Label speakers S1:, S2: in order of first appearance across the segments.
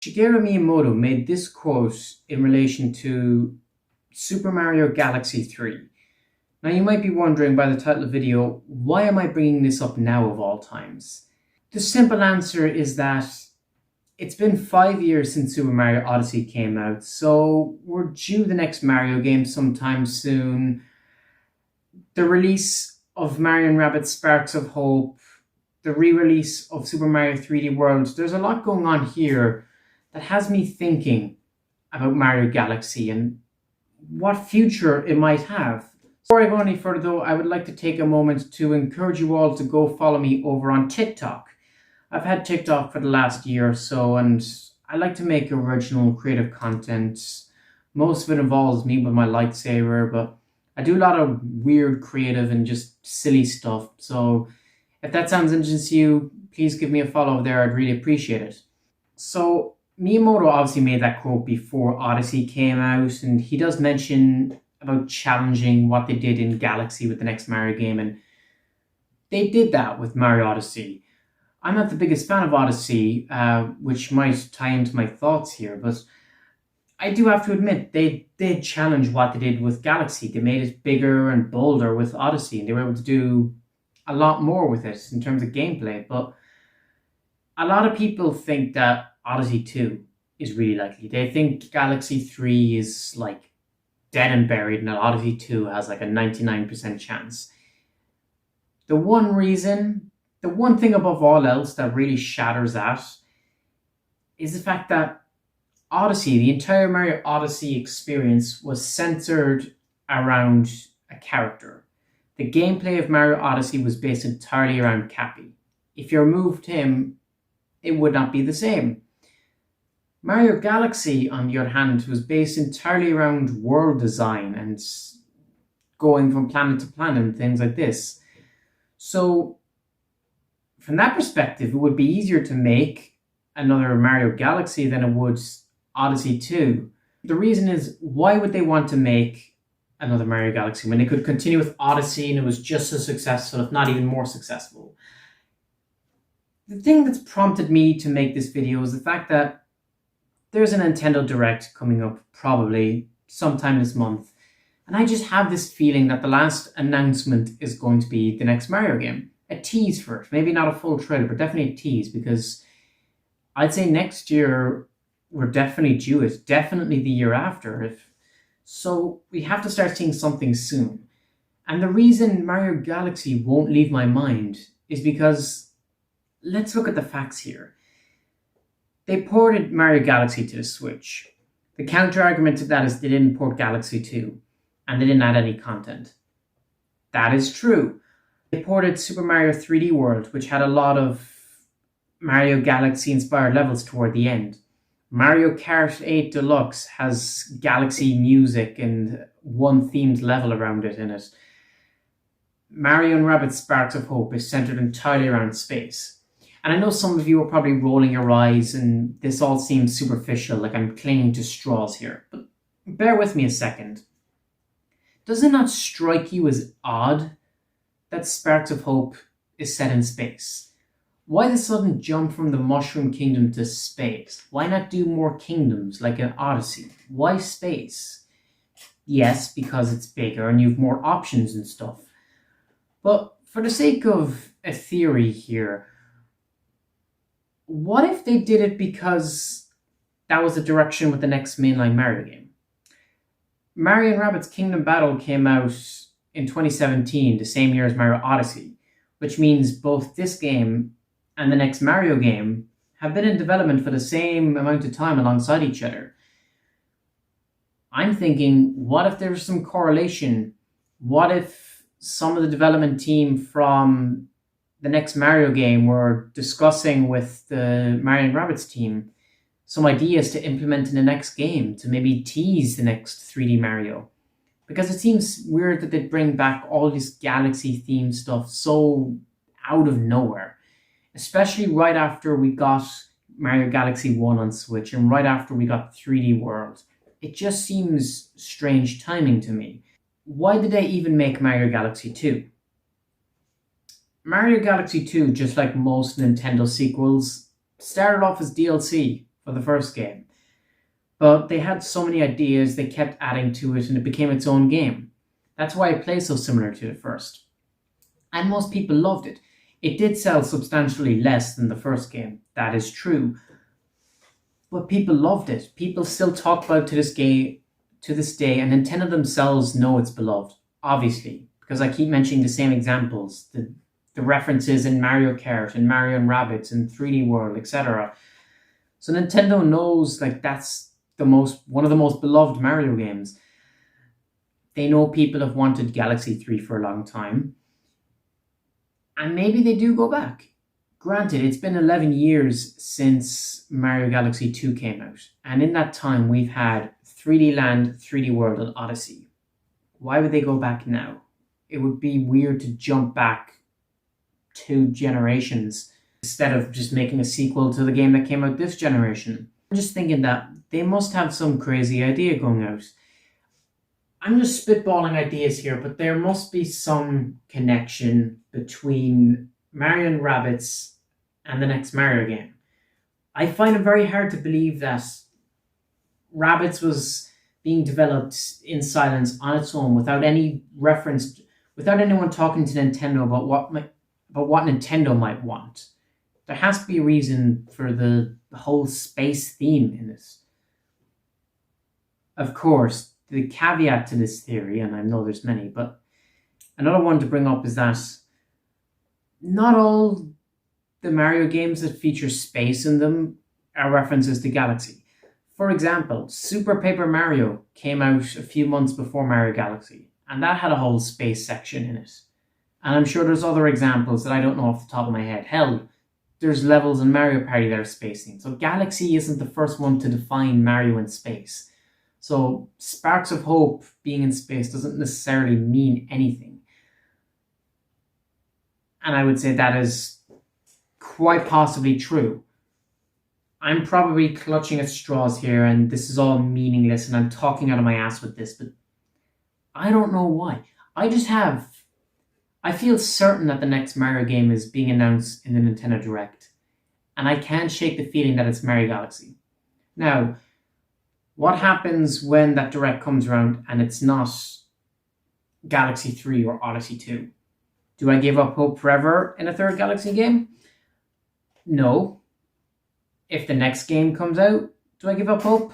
S1: Shigeru Miyamoto made this quote in relation to Super Mario Galaxy 3. Now, you might be wondering by the title of the video, why am I bringing this up now of all times? The simple answer is that it's been 5 years since Super Mario Odyssey came out, so we're due the next Mario game sometime soon. The release of Mario & Rabbids Sparks of Hope, the re-release of Super Mario 3D World, there's a lot going on here that has me thinking about Mario Galaxy and what future it might have. Before I go any further though, I would like to take a moment to encourage you all to go follow me over on TikTok. I've had TikTok for the last year or so, and I like to make original creative content. Most of it involves me with my lightsaber, but I do a lot of weird creative and just silly stuff. So if that sounds interesting to you, please give me a follow there. I'd really appreciate it. So Miyamoto obviously made that quote before Odyssey came out, and he does mention about challenging what they did in Galaxy with the next Mario game, and they did that with Mario Odyssey. I'm not the biggest fan of Odyssey, which might tie into my thoughts here, but I do have to admit they did challenge what they did with Galaxy. They made it bigger and bolder with Odyssey, and they were able to do a lot more with it in terms of gameplay. But a lot of people think that Odyssey 2 is really likely. They think Galaxy 3 is like dead and buried, and that Odyssey 2 has like a 99% chance. The one thing above all else that really shatters that is the fact that Odyssey, the entire Mario Odyssey experience, was centered around a character. The gameplay of Mario Odyssey was based entirely around Cappy. If you removed him, it would not be the same. Mario Galaxy, on the other hand, was based entirely around world design and going from planet to planet and things like this. So, from that perspective, it would be easier to make another Mario Galaxy than it would Odyssey 2. The reason is, why would they want to make another Mario Galaxy when they could continue with Odyssey and it was just as successful, if not even more successful? The thing that's prompted me to make this video is the fact that there's a Nintendo Direct coming up probably sometime this month, and I just have this feeling that the last announcement is going to be the next Mario game. A tease for it. Maybe not a full trailer, but definitely a tease, because I'd say next year we're definitely due it. Definitely the year after. So we have to start seeing something soon. And the reason Mario Galaxy won't leave my mind is because, let's look at the facts here. They ported Mario Galaxy to the Switch. The counter argument to that is they didn't port Galaxy 2, and they didn't add any content. That is true. They ported Super Mario 3D World, which had a lot of Mario Galaxy inspired levels toward the end. Mario Kart 8 Deluxe has Galaxy music and one themed level around it in it. Mario & Rabbids Sparks of Hope is centered entirely around space. And I know some of you are probably rolling your eyes and this all seems superficial, like I'm clinging to straws here. But bear with me a second. Does it not strike you as odd that Sparks of Hope is set in space? Why the sudden jump from the Mushroom Kingdom to space? Why not do more kingdoms like an Odyssey? Why space? Yes, because it's bigger and you have more options and stuff. But for the sake of a theory here, what if they did it because that was the direction with the next mainline Mario game? Mario & Rabbids Kingdom Battle came out in 2017, the same year as Mario Odyssey, which means both this game and the next Mario game have been in development for the same amount of time alongside each other. I'm thinking, what if there's some correlation? What if some of the development team from the next Mario game were discussing with the Mario & Rabbids team some ideas to implement in the next game, to maybe tease the next 3D Mario? Because it seems weird that they'd bring back all this Galaxy-themed stuff so out of nowhere. Especially right after we got Mario Galaxy 1 on Switch and right after we got 3D World. It just seems strange timing to me. Why did they even make Mario Galaxy 2? Mario Galaxy 2, just like most Nintendo sequels, started off as DLC of the first game. But they had so many ideas, they kept adding to it, and it became its own game. That's why it plays so similar to the first. And most people loved it. It did sell substantially less than the first game, that is true. But people loved it. People still talk about it to this day, and Nintendo themselves know it's beloved, obviously, because I keep mentioning the same examples, the references in Mario Kart and Mario and Rabbids and 3D World, etc. So Nintendo knows like that's one of the most beloved Mario games. They know people have wanted Galaxy 3 for a long time. And maybe they do go back. Granted, it's been 11 years since Mario Galaxy 2 came out. And in that time, we've had 3D Land, 3D World, and Odyssey. Why would they go back now? It would be weird to jump back 2 generations instead of just making a sequel to the game that came out this generation. I'm just thinking that they must have some crazy idea going out. I'm just spitballing ideas here, but there must be some connection between Mario and Rabbids and the next Mario game. I find it very hard to believe that Rabbids was being developed in silence on its own without any reference, without anyone talking to Nintendo about what Nintendo might want. There has to be a reason for the whole space theme in this. Of course, the caveat to this theory, and I know there's many, but another one to bring up is that not all the Mario games that feature space in them are references to Galaxy. For example, Super Paper Mario came out a few months before Mario Galaxy, and that had a whole space section in it. And I'm sure there's other examples that I don't know off the top of my head. Hell, there's levels in Mario Party that are space themed. So Galaxy isn't the first one to define Mario in space. So Sparks of Hope being in space doesn't necessarily mean anything. And I would say that is quite possibly true. I'm probably clutching at straws here, and this is all meaningless, and I'm talking out of my ass with this, but I don't know why. I feel certain that the next Mario game is being announced in the Nintendo Direct, and I can't shake the feeling that it's Mario Galaxy. Now, what happens when that Direct comes around and it's not Galaxy 3 or Odyssey 2? Do I give up hope forever in a third Galaxy game? No. If the next game comes out, do I give up hope?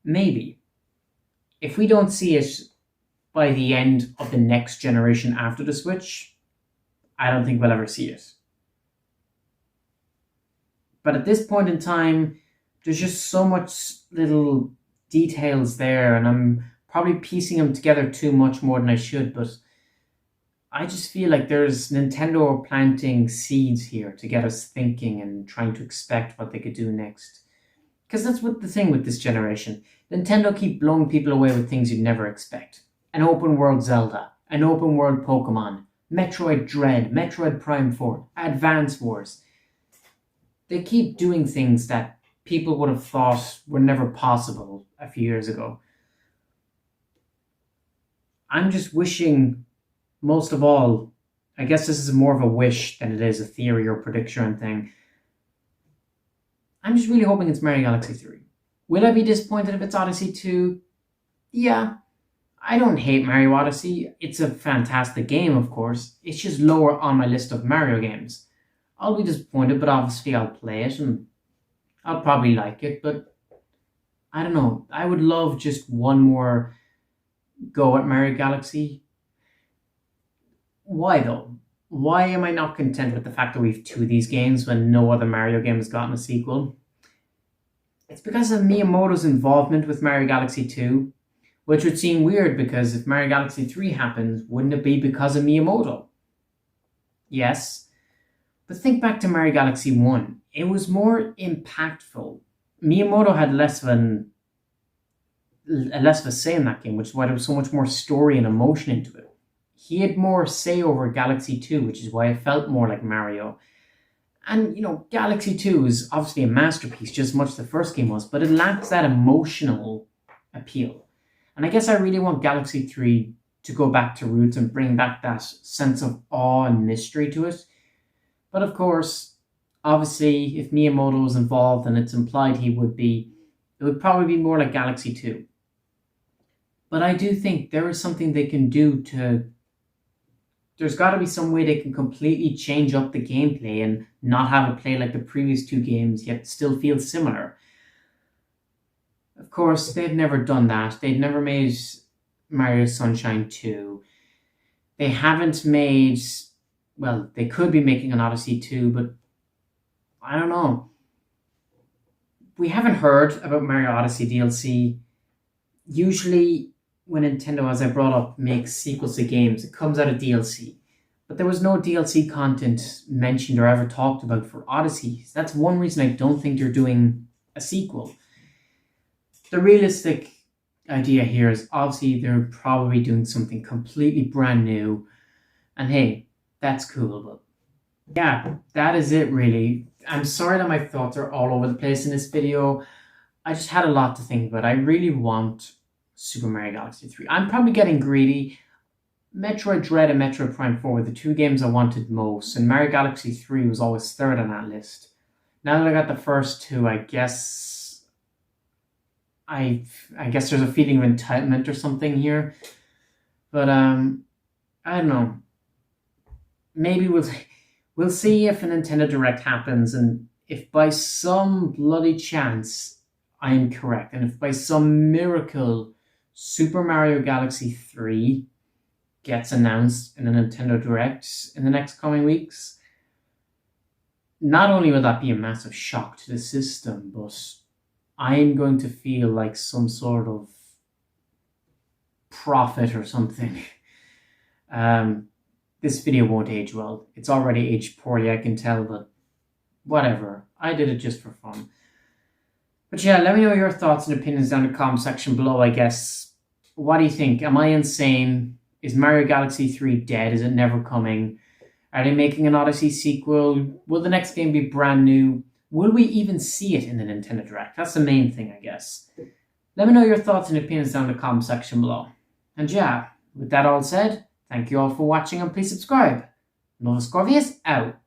S1: Maybe. If we don't see it by the end of the next generation after the Switch, I don't think we'll ever see it. But at this point in time, there's just so much little details there, and I'm probably piecing them together too much more than I should, but I just feel like there's Nintendo planting seeds here to get us thinking and trying to expect what they could do next. Because that's what the thing with this generation. Nintendo keep blowing people away with things you'd never expect. An open world Zelda, an open world Pokemon, Metroid Dread, Metroid Prime 4, Advance Wars. They keep doing things that people would have thought were never possible a few years ago. I'm just wishing, most of all, I guess this is more of a wish than it is a theory or prediction thing. I'm just really hoping it's Mario Galaxy 3. Will I be disappointed if it's Odyssey 2? Yeah. I don't hate Mario Odyssey. It's a fantastic game, of course. It's just lower on my list of Mario games. I'll be disappointed, but obviously I'll play it and I'll probably like it, but I don't know. I would love just one more go at Mario Galaxy. Why though? Why am I not content with the fact that we have 2 of these games when no other Mario game has gotten a sequel? It's because of Miyamoto's involvement with Mario Galaxy 2, which would seem weird because if Mario Galaxy 3 happens, wouldn't it be because of Miyamoto? Yes. But think back to Mario Galaxy 1. It was more impactful. Miyamoto had less of a say in that game, which is why there was so much more story and emotion into it. He had more say over Galaxy 2, which is why it felt more like Mario. And, Galaxy 2 is obviously a masterpiece, just as much as the first game was, but it lacks that emotional appeal. And I guess I really want Galaxy 3 to go back to roots and bring back that sense of awe and mystery to it. But of course, Obviously, if Miyamoto was involved, and it's implied he would be, it would probably be more like Galaxy 2. But I do think there is something they can do to. There's got to be some way they can completely change up the gameplay and not have it play like the previous two games, yet still feel similar. Of course, they've never done that. They've never made Mario Sunshine 2. They haven't made. Well, they could be making an Odyssey 2, but I don't know. We haven't heard about Mario Odyssey DLC. Usually, when Nintendo, as I brought up, makes sequels to games, it comes out of DLC. But there was no DLC content mentioned or ever talked about for Odyssey. That's one reason I don't think they're doing a sequel. The realistic idea here is obviously they're probably doing something completely brand new. And hey, that's cool. But yeah, that is it really. I'm sorry that my thoughts are all over the place in this video. I just had a lot to think about. I really want Super Mario Galaxy 3. I'm probably getting greedy. Metroid Dread and Metroid Prime 4 were the two games I wanted most, and Mario Galaxy 3 was always third on that list. Now that I got the first two, I guess there's a feeling of entitlement or something here. But I don't know. Maybe we'll see if a Nintendo Direct happens, and if by some bloody chance I am correct, and if by some miracle Super Mario Galaxy 3 gets announced in a Nintendo Direct in the next coming weeks, not only will that be a massive shock to the system, but I'm going to feel like some sort of prophet or something. This video won't age well. It's already aged poorly, I can tell, but whatever. I did it just for fun. But yeah, let me know your thoughts and opinions down in the comment section below, I guess. What do you think? Am I insane? Is Mario Galaxy 3 dead? Is it never coming? Are they making an Odyssey sequel? Will the next game be brand new? Will we even see it in the Nintendo Direct? That's the main thing, I guess. Let me know your thoughts and opinions down in the comment section below. And yeah, with that all said, thank you all for watching and please subscribe. Novus Corvius out.